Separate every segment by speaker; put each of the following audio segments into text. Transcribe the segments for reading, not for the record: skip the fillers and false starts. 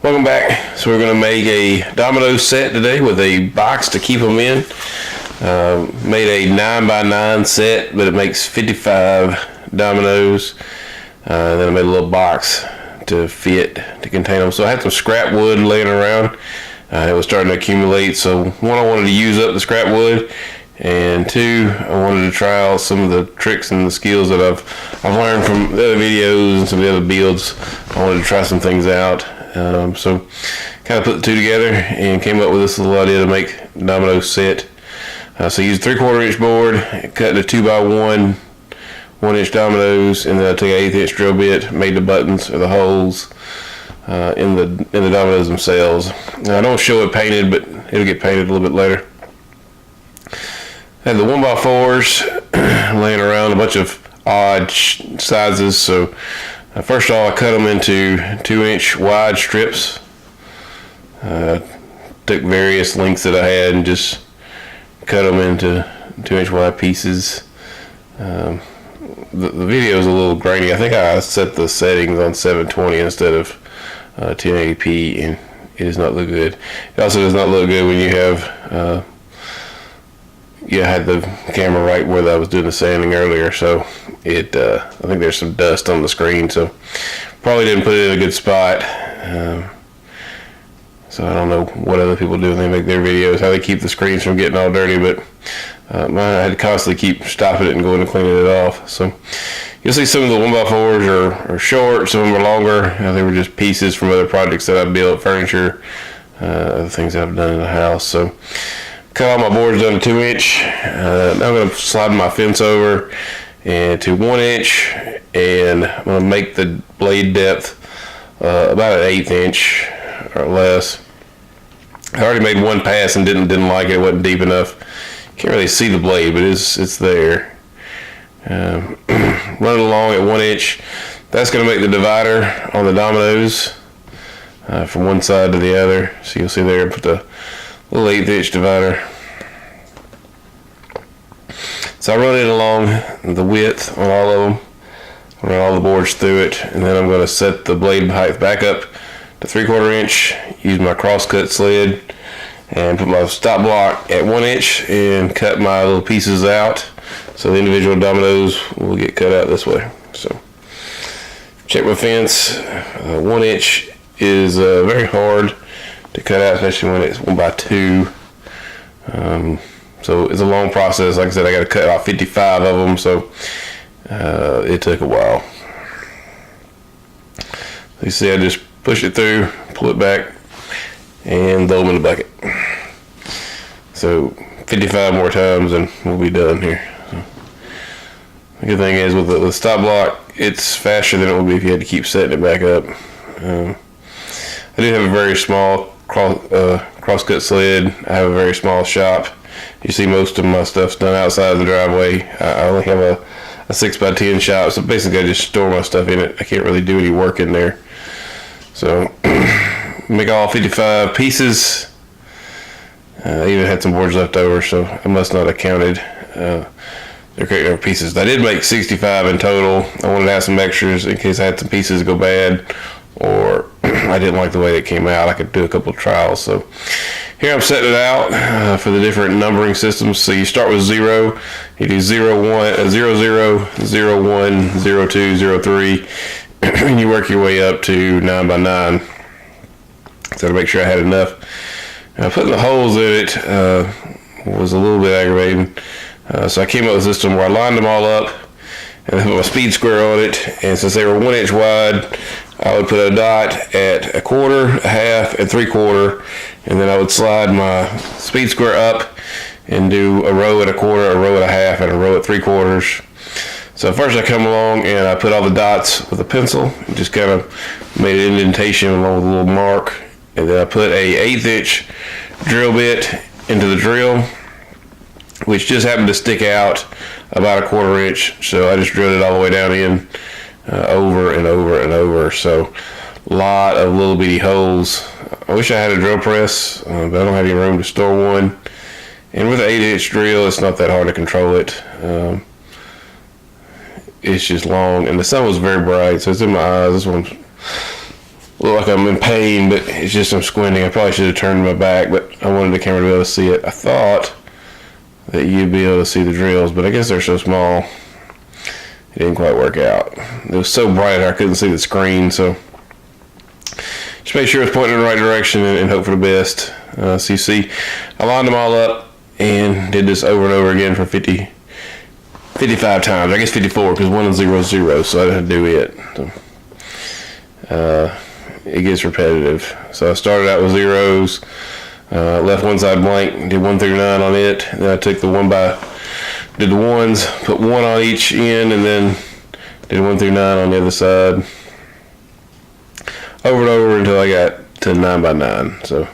Speaker 1: Welcome back. So we're going to make a domino set today with a box to keep them in. Made a 9x9 set, but it makes 55 dominoes. Then I made a little box to fit to contain them. So I had some scrap wood laying around. It was starting to accumulate. So one, I wanted to use up the scrap wood, and two, I wanted to try out some of the tricks and the skills that I've learned from the other videos and some of the other builds. I wanted to try some things out. So kind of put the two together and came up with this little idea to make a domino set. So I used a 3/4 inch board, cut into 2x1 1-inch dominoes, and then I took an 1/8 inch drill bit, made the buttons or the holes in the dominoes themselves. Now, I don't show it painted, but it'll get painted a little bit later. I had the 1x4s laying around, a bunch of odd sizes. So first of all, I cut them into 2-inch wide strips. Took various lengths that I had and just cut them into 2-inch wide pieces. The video is a little grainy. I think I set the settings on 720 instead of 1080p, and it does not look good. It also does not look good when you have I had the camera right where I was doing the sanding earlier, so I think there's some dust on the screen, so probably didn't put it in a good spot. So I don't know what other people do when they make their videos, how they keep the screens from getting all dirty, but mine, I had to constantly keep stopping it and going and cleaning it off. So you'll see some of the 1x4s are short, some of them are longer. They were just pieces from other projects that I built, furniture, other things that I've done in the house. So cut all my boards down to 2-inch. Now I'm going to slide my fence over to 1-inch, and I'm going to make the blade depth about an 1/8 inch or less. I already made one pass and didn't like it. It wasn't deep enough. Can't really see the blade, but it's there. Running along at 1-inch. That's going to make the divider on the dominoes from one side to the other. So you'll see there, put the little 1/8 inch divider. So I run it along the width on all of them. Run all the boards through it, and then I'm going to set the blade height back up to 3/4 inch. Use my crosscut sled and put my stop block at 1-inch and cut my little pieces out. So the individual dominoes will get cut out this way. So check my fence. 1-inch is very hard to cut out, especially when it's 1x2. So it's a long process. Like I said, I got to cut off 55 of them, so it took a while. You see, I just push it through, pull it back, and throw them in the bucket. So 55 more times and we'll be done here. So the good thing is with the stop block, it's faster than it would be if you had to keep setting it back up. I do have a very small crosscut sled. I have a very small shop. You see most of my stuff's done outside of the driveway. I only have a 6x10 shop, so basically I just store my stuff in it. I can't really do any work in there. So make all 55 pieces. I even had some boards left over, so I must not have counted their creating pieces. I did make 65 in total. I wanted to have some extras in case I had some pieces go bad, or I didn't like the way it came out. I could do a couple of trials. So here I'm setting it out for the different numbering systems. So you start with 0. You do 0, 1, 0, 0, 0, 1, 0, 2, 0, 3, and you work your way up to 9x9. So to make sure I had enough. Putting the holes in it was a little bit aggravating. So I came up with a system where I lined them all up and I put my speed square on it. And since they were 1-inch wide, I would put a dot at 1/4, 1/2, and 3/4, and then I would slide my speed square up and do a row at 1/4, a row at 1/2, and a row at 3/4. So first I come along and I put all the dots with a pencil and just kind of made an indentation along with a little mark, and then I put a 1/8 inch drill bit into the drill, which just happened to stick out about 1/4 inch. So I just drilled it all the way down in, over and over and over. So a lot of little bitty holes. I wish I had a drill press, but I don't have any room to store one. And with an 8-inch drill, it's not that hard to control it. It's just long, and the sun was very bright, so it's in my eyes. This one look like I'm in pain, but it's just I'm squinting. I probably should have turned my back, but I wanted the camera to be able to see it. I thought that you'd be able to see the drills, but I guess they're so small, it didn't quite work out. It was so bright I couldn't see the screen, so just make sure it's pointing in the right direction and hope for the best. So you see, I lined them all up and did this over and over again for 55 times. I guess 54 because 1 and 0 is 0, so I didn't have to do it. So, it gets repetitive. So I started out with zeros, left one side blank, did 1 through 9 on it. Then I took did the ones, put 1 on each end, and then did 1 through 9 on the other side. Over and over until I got to 9 by 9. So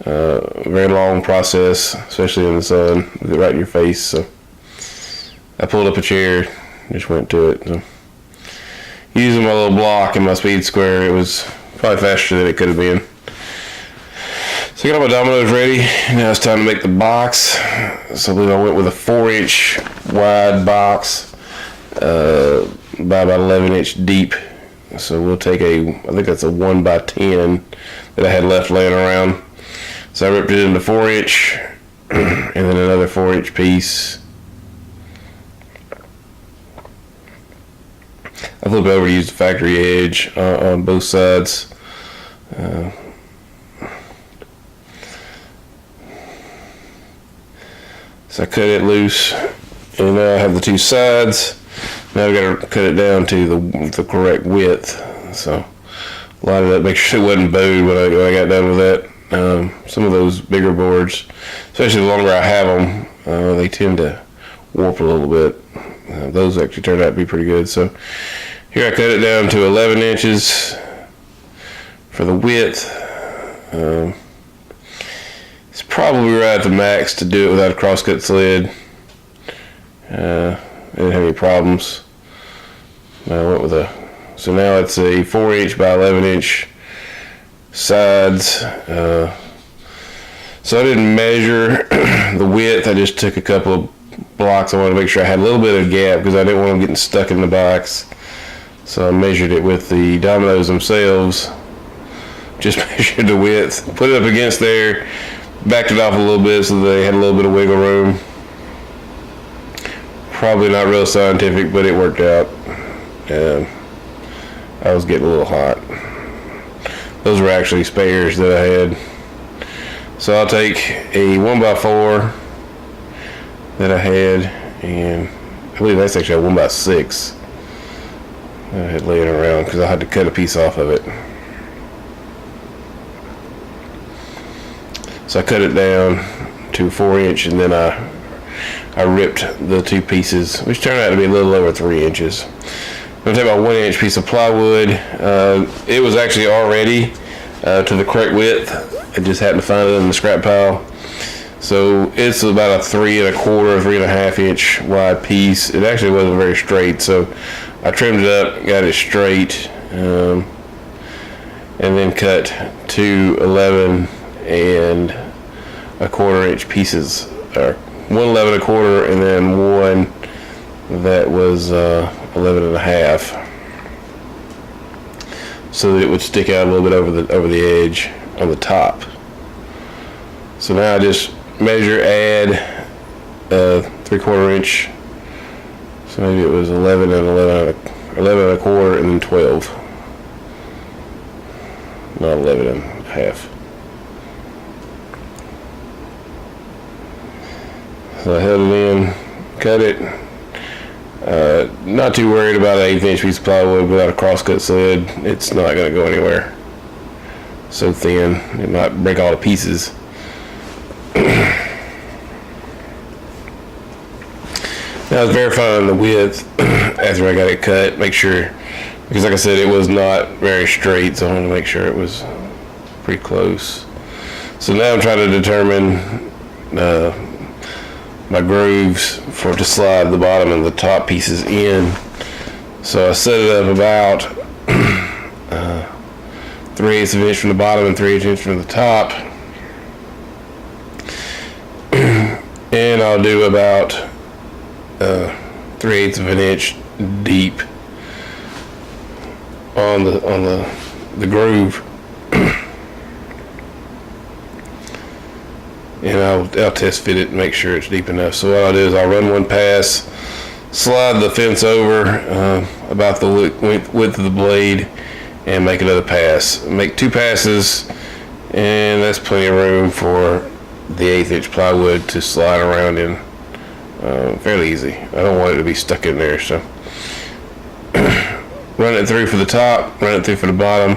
Speaker 1: very long process, especially in the sun, with it right in your face. So I pulled up a chair, just went to it. So using my little block and my speed square, it was probably faster than it could have been. So I got all my dominoes ready. Now it's time to make the box. So I believe I went with a 4-inch wide box by about 11-inch deep. So we'll take I think that's a 1 by 10 that I had left laying around. So I ripped it into 4-inch and then another 4-inch piece. I flipped over to use the factory edge on both sides. So I cut it loose, and now I have the 2 sides. Now I've got to cut it down to the correct width. So line it up, make sure it wasn't bowed when I got done with that. Some of those bigger boards, especially the longer I have them, they tend to warp a little bit. Those actually turned out to be pretty good. So here I cut it down to 11 inches for the width. It's probably right at the max to do it without a crosscut sled. I didn't have any problems. I went with so now it's a 4-inch by 11-inch sides. So I didn't measure the width. I just took a couple of blocks. I wanted to make sure I had a little bit of gap because I didn't want them getting stuck in the box. So I measured it with the dominoes themselves. Just measured the width, put it up against there, backed it off a little bit so they had a little bit of wiggle room. Probably not real scientific, but it worked out. I was getting a little hot. Those were actually spares that I had. So I'll take a 1x4 that I had, and I believe that's actually a 1x6 I had laying around because I had to cut a piece off of it. So I cut it down to 4-inch, and then I ripped the 2 pieces, which turned out to be a little over 3 inches. I'm going to take my 1-inch piece of plywood. It was actually already to the correct width. I just happened to find it in the scrap pile. So it's about a 3 1/4, 3.5 inch wide piece. It actually wasn't very straight, so I trimmed it up, got it straight, and then cut 2 11 1/4 inch pieces, or 1 11 1/4, and then one that was 11 1/2, so that it would stick out a little bit over the edge on the top. So now I just measure, add 3/4 inch. So maybe it was 11 1/4, and then 12. Not 11 1/2. So I held it in, cut it. Not too worried about an 1/8 inch piece of plywood without a crosscut sled. It's not going to go anywhere. So thin, it might break all the pieces. Now I was verifying the width after I got it cut, make sure, because like I said, it was not very straight, so I wanted to make sure it was pretty close. So now I'm trying to determine my grooves to slide the bottom and the top pieces in. So I set it up about 3/8 of an inch from the bottom and 3/8 inch from the top. And I'll do about 3/8 of an inch deep on the the groove. And I'll test fit it and make sure it's deep enough. So what I'll do is I'll run one pass, slide the fence over about the width of the blade, and make another pass. Make 2 passes, and that's plenty of room for the 1/8 inch plywood to slide around in fairly easy. I don't want it to be stuck in there, so run it through for the top, run it through for the bottom.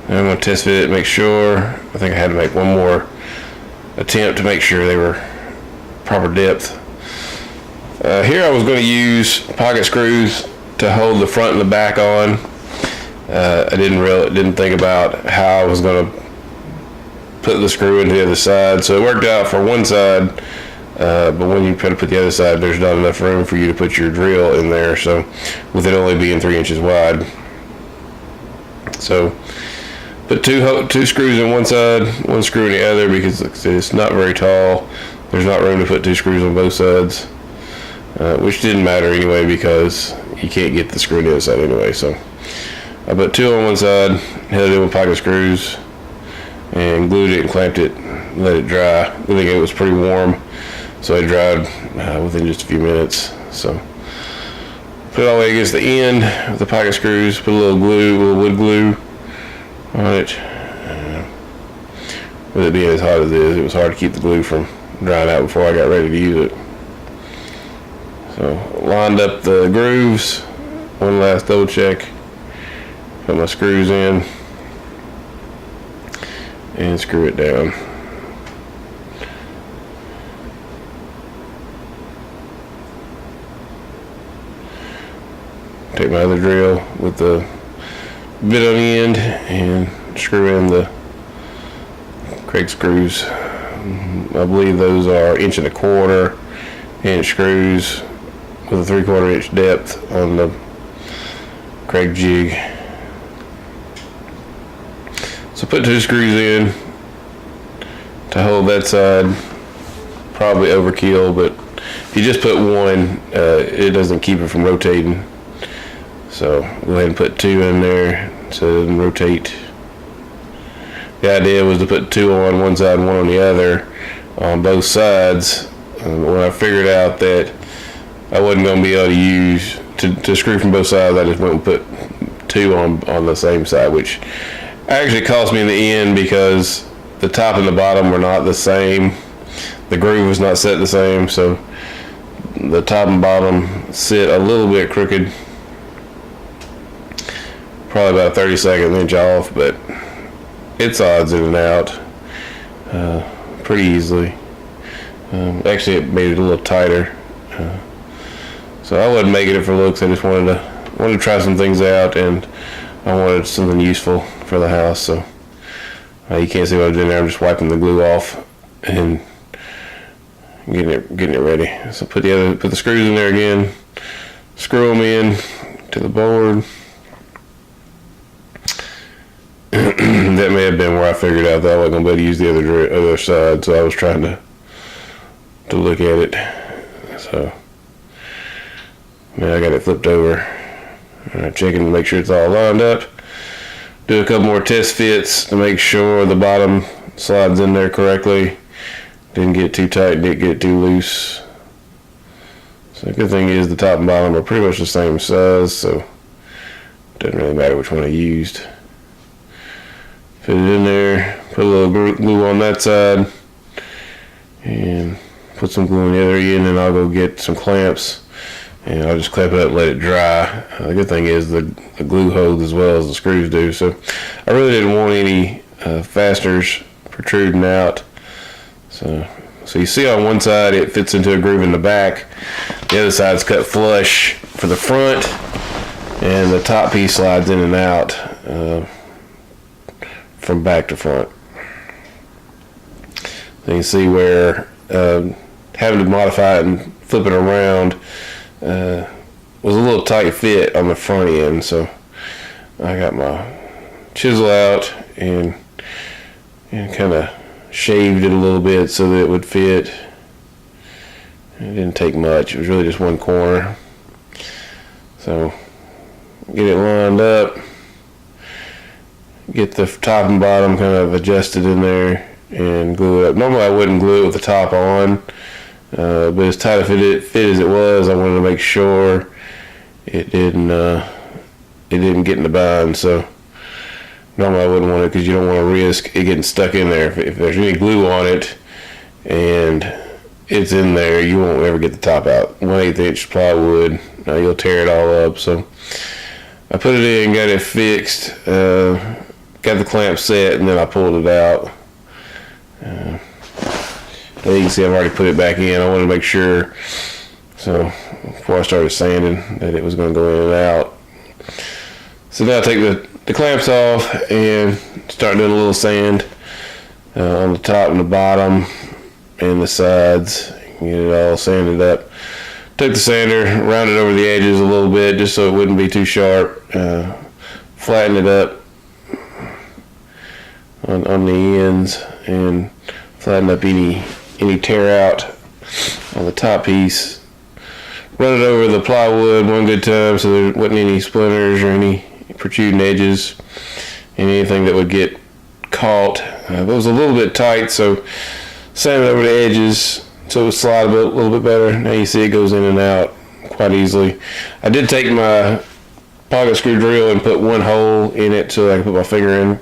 Speaker 1: And I'm going to test fit it, make sure. I think I had to make one more attempt to make sure they were proper depth. Here I was going to use pocket screws to hold the front and the back on. I didn't think about how I was going to put the screw into the other side, so it worked out for one side. But when you try to put the other side, there's not enough room for you to put your drill in there. So, with it only being 3 inches wide, so put two screws in one side, one screw in the other, because it's not very tall. There's not room to put 2 screws on both sides, which didn't matter anyway because you can't get the screw on the other side anyway. So I put 2 on one side, held it with pocket screws, and glued it and clamped it, and let it dry. I think it was pretty warm, so it dried within just a few minutes. So put it all the way against the end with the pocket screws, put a little wood glue on it. With it being as hot as it is, it was hard to keep the glue from drying out before I got ready to use it. So lined up the grooves, one last double check, put my screws in, and screw it down. Take my other drill with the bit on the end and screw in the Craig screws. I believe those are 1.25 inch screws with a 3/4 inch depth on the Craig jig. So put 2 screws in to hold that side. Probably overkill, but if you just put one, it doesn't keep it from rotating. So go ahead and put 2 in there so it doesn't rotate. The idea was to put 2 on one side and 1 on the other on both sides. When I figured out that I wasn't going to be able to use to screw from both sides, I just went and put 2 on the same side, which actually cost me in the end because the top and the bottom were not the same. The groove was not set the same, so the top and bottom sit a little bit crooked. Probably about 32nd inch off, but it's odds in and out pretty easily. Actually, it made it a little tighter. So I wasn't making it for looks. I just wanted to try some things out, and I wanted something useful for the house. So you can't see what I'm doing there. I'm just wiping the glue off and getting it ready. So put the screws in there again. Screw them in to the board. That may have been where I figured out that I wasn't going to be able to use the other side, so I was trying to look at it. So now I got it flipped over. I'm checking to make sure it's all lined up. Do a couple more test fits to make sure the bottom slides in there correctly. Didn't get too tight, didn't get too loose. So the good thing is the top and bottom are pretty much the same size, so it doesn't really matter which one I used. Put it in there, put a little glue on that side, and put some glue on the other end, and I'll go get some clamps, and I'll just clamp it up and let it dry. The good thing is the glue holds as well as the screws do, so I really didn't want any fasteners protruding out. So you see on one side it fits into a groove in the back, the other side's cut flush for the front, and the top piece slides in and out from back to front. So you can see where having to modify it and flip it around was a little tight fit on the front end. So I got my chisel out and kind of shaved it a little bit so that it would fit. It didn't take much. It was really just one corner. So get it lined up. get the top and bottom kind of adjusted in there and glue it up. Normally I wouldn't glue it with the top on, but as tight a fit as it was, I wanted to make sure it didn't get in the bind. So normally I wouldn't want it, because you don't want to risk it getting stuck in there. If there's any glue on it and it's in there, you won't ever get the top out. 1/8 inch plywood, you'll tear it all up. So I put it in, got it fixed, got the clamp set, and then I pulled it out. You can see I've already put it back in. I wanted to make sure, so before I started sanding, that it was going to go in and out. So now I take the clamps off and start doing a little sand on the top and the bottom and the sides. Get it all sanded up. Took the sander, rounded over the edges a little bit just so it wouldn't be too sharp. Flatten it up on the ends and flatten up any tear out on the top piece. Run it over the plywood one good time so there wasn't any splinters or any protruding edges and anything that would get caught. It was a little bit tight, so sand it over the edges so it would slide a little bit better. Now you see it goes in and out quite easily. I did take my pocket screw drill and put one hole in it so I could put my finger in.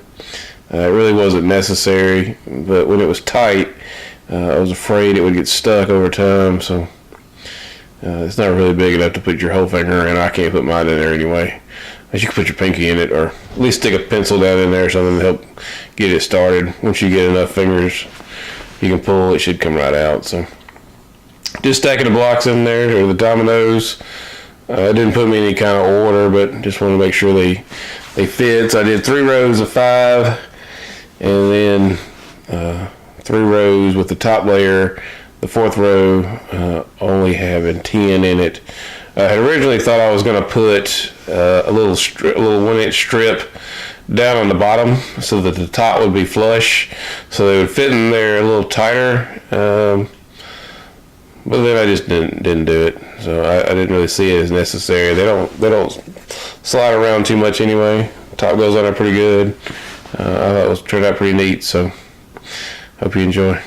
Speaker 1: It really wasn't necessary, but when it was tight, I was afraid it would get stuck over time, so it's not really big enough to put your whole finger in. I can't put mine in there anyway. You can put your pinky in it, or at least stick a pencil down in there or something to help get it started. Once you get enough fingers you can pull, it should come right out. So just stacking the blocks in there, or the dominoes. I didn't put them in any kind of order, but just wanted to make sure they fit. So I did 3 rows of 5, and then 3 rows with the top layer, the 4th row only having 10 in it. I had originally thought I was going to put a little 1-inch strip down on the bottom so that the top would be flush, so they would fit in there a little tighter. But then I just didn't do it, so I didn't really see it as necessary. They don't slide around too much anyway. The top goes on there pretty good. I thought it turned out pretty neat, so hope you enjoy.